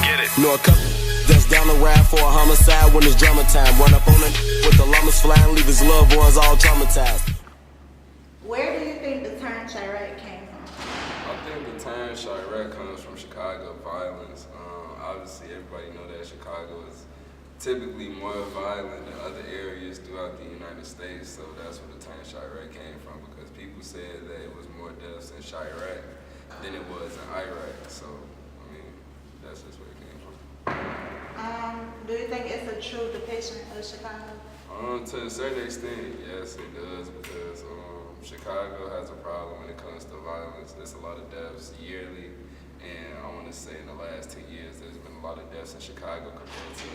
get it. Know a couple that's down the ride for a homicide when it's drama time. Run up on it with the llamas flying, leave his loved ones all traumatized. Where do you think the term Chiraq came from? I think the term Chiraq comes from Chicago violence. Obviously, everybody know that Chicago is typically more violent than other areas throughout the United States, so that's where the term Chiraq came from, because people said that it was more deaths in Chiraq than it was in Iraq, so, I mean, that's just where it came from. Do you think it's a true depiction of Chicago? To a certain extent, yes, it does, because Chicago has a problem when it comes to violence. There's a lot of deaths yearly, and I want to say in the last 10 years, there's been a lot of deaths in Chicago compared to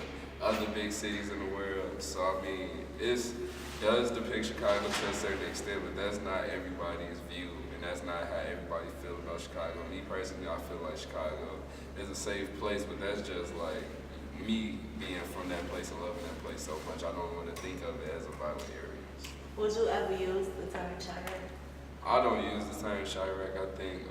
other big cities in the world. So, I mean, it does depict Chicago to a certain extent, but that's not everybody's view, and that's not how everybody feels about Chicago. Me personally, I feel like Chicago is a safe place, but that's just like me being from that place and loving that place so much. I don't want to think of it as a violent area. Would you ever use the term Chiraq? I don't use the term Chiraq. I think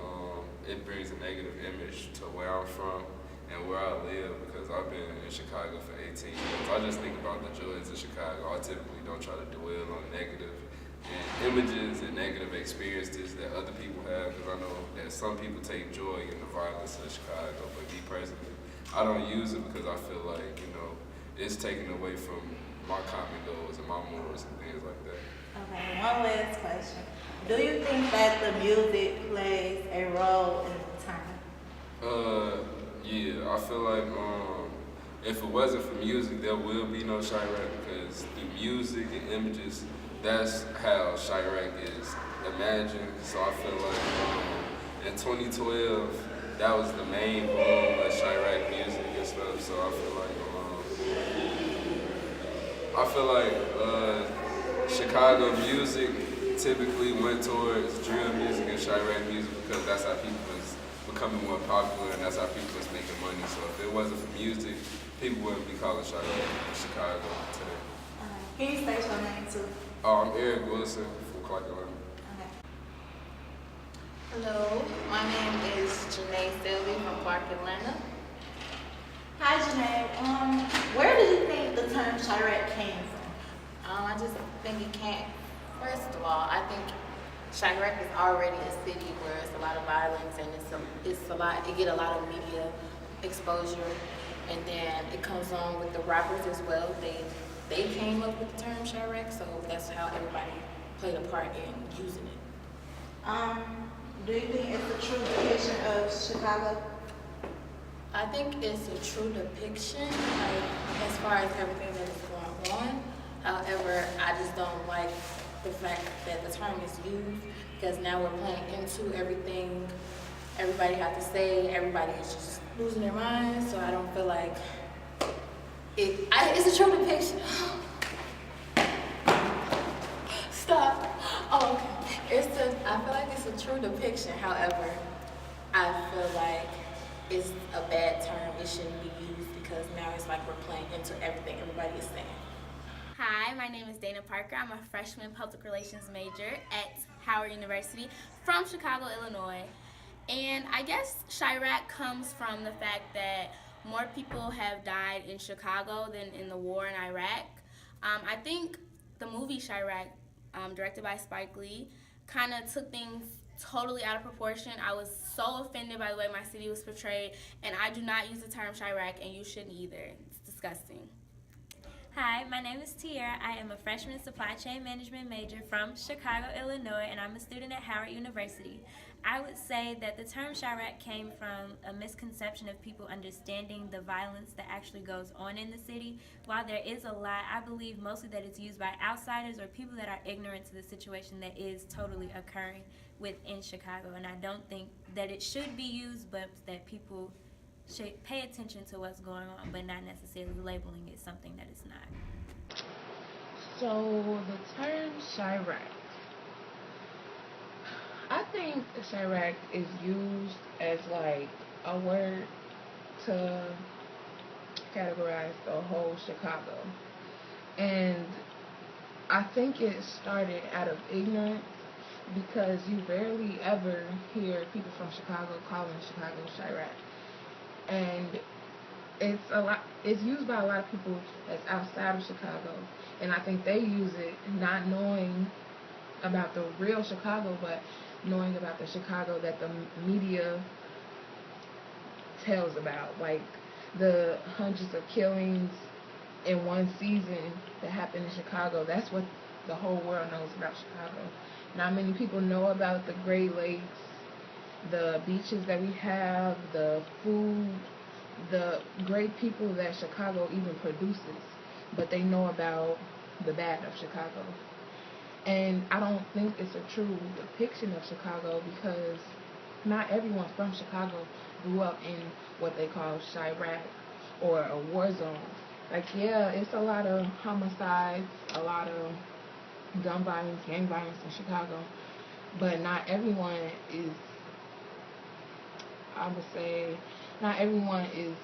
it brings a negative image to where I'm from and where I live, because I've been in Chicago for 18 years. I just think about the joys of Chicago. I typically don't try to dwell on negative images and negative experiences that other people have, because I know that some people take joy in the violence of Chicago, but me personally, I don't use it because I feel like, you know, it's taken away from my common goals and my morals and things like that. Okay, one last question. Do you think that the music plays a role in the term? Yeah, I feel like if it wasn't for music, there will be no Chiraq, because the music and images, that's how Chiraq is imagined. So I feel like in 2012, that was the main boom of Chiraq music and stuff. So I feel like Chicago music typically went towards drill music and Chiraq music, because that's how people was becoming more popular and that's how people was making money. So if it wasn't for music, people wouldn't be calling Chicago today. Can you state your name too? I'm Eric Wilson from Clark, Atlanta. Hello, my name is Janae Sylvie from Clark, Atlanta. Hi Janae. Where do you think the term Chiraq came from? I just think it can't. First of all, I think Chiraq is already a city where it's a lot of violence and it get a lot of media exposure, and then it comes on with the rappers as well. They came up with the term Chiraq, so that's how everybody played a part in using it. Do you think it's a true depiction of Chicago? I think it's a true depiction, like, as far as everything that is going on. However, I just don't like the fact that the term is used, because now we're playing into everything everybody has to say. Everybody is just losing their minds, so I don't feel like it's a true depiction. Stop. Oh, okay. I feel like it's a true depiction. However, I feel like it's a bad term. It shouldn't be used, because now it's like we're playing into everything everybody is saying. Hi, my name is Dana Parker. I'm a freshman public relations major at Howard University from Chicago, Illinois. And I guess Chiraq comes from the fact that more people have died in Chicago than in the war in Iraq. I think the movie Chiraq, directed by Spike Lee, kind of took things totally out of proportion. I was so offended by the way my city was portrayed, and I do not use the term Chiraq, and you shouldn't either. It's disgusting. Hi, my name is Tiara. I am a freshman supply chain management major from Chicago, Illinois, and I'm a student at Howard University. I would say that the term Chiraq came from a misconception of people understanding the violence that actually goes on in the city. While there is a lot, I believe mostly that it's used by outsiders or people that are ignorant to the situation that is totally occurring within Chicago. And I don't think that it should be used, but that people should pay attention to what's going on, but not necessarily labeling it something that it's not. So the term Chiraq, I think Chiraq is used as like a word to categorize the whole Chicago, and I think it started out of ignorance, because you rarely ever hear people from Chicago calling Chicago Chiraq. And It's used by a lot of people that's outside of Chicago, and I think they use it not knowing about the real Chicago, but knowing about the Chicago that the media tells about, like the hundreds of killings in one season that happened in Chicago. That's what the whole world knows about Chicago. Not many people know about the Great Lakes, the beaches that we have, the food, the great people that Chicago even produces, but they know about the bad of Chicago. And I don't think it's a true depiction of Chicago because not everyone from Chicago grew up in what they call Chirac or a war zone. Like, yeah, it's a lot of homicides, a lot of gun violence, gang violence in Chicago, but not everyone is, I would say, not everyone is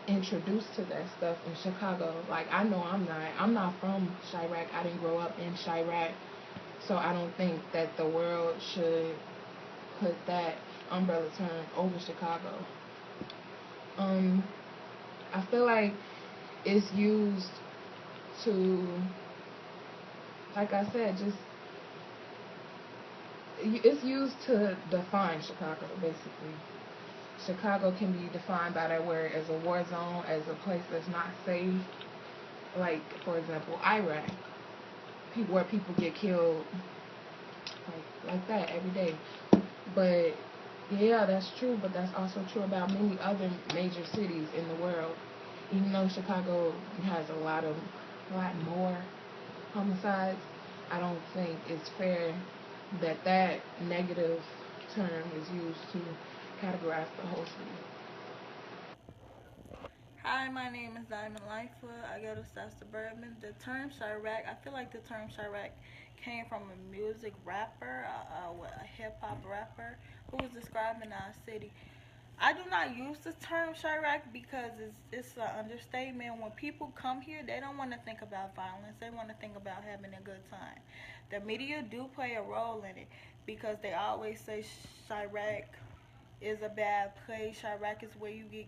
introduced to that stuff in Chicago. Like, I know I'm not from Chirac. I didn't grow up in Chirac, so I don't think that the world should put that umbrella term over Chicago. I feel like it's used to, like I said, it's used to define Chicago, basically. Chicago can be defined by that word as a war zone, as a place that's not safe. Like, for example, Iraq, where people get killed like that every day. But yeah, that's true, but that's also true about many other major cities in the world. Even though Chicago has a lot more homicides, I don't think it's fair that negative term is used to categorize the whole city. Hi, my name is Diamond Lightfoot. I go to South Suburban. The term Chirac, I feel like the term Chirac came from a music rapper, a hip-hop rapper who was describing our city. I do not use the term Chirac because it's an understatement. When people come here, they don't want to think about violence. They want to think about having a good time. The media do play a role in it because they always say Chirac is a bad place. Chirac is where you get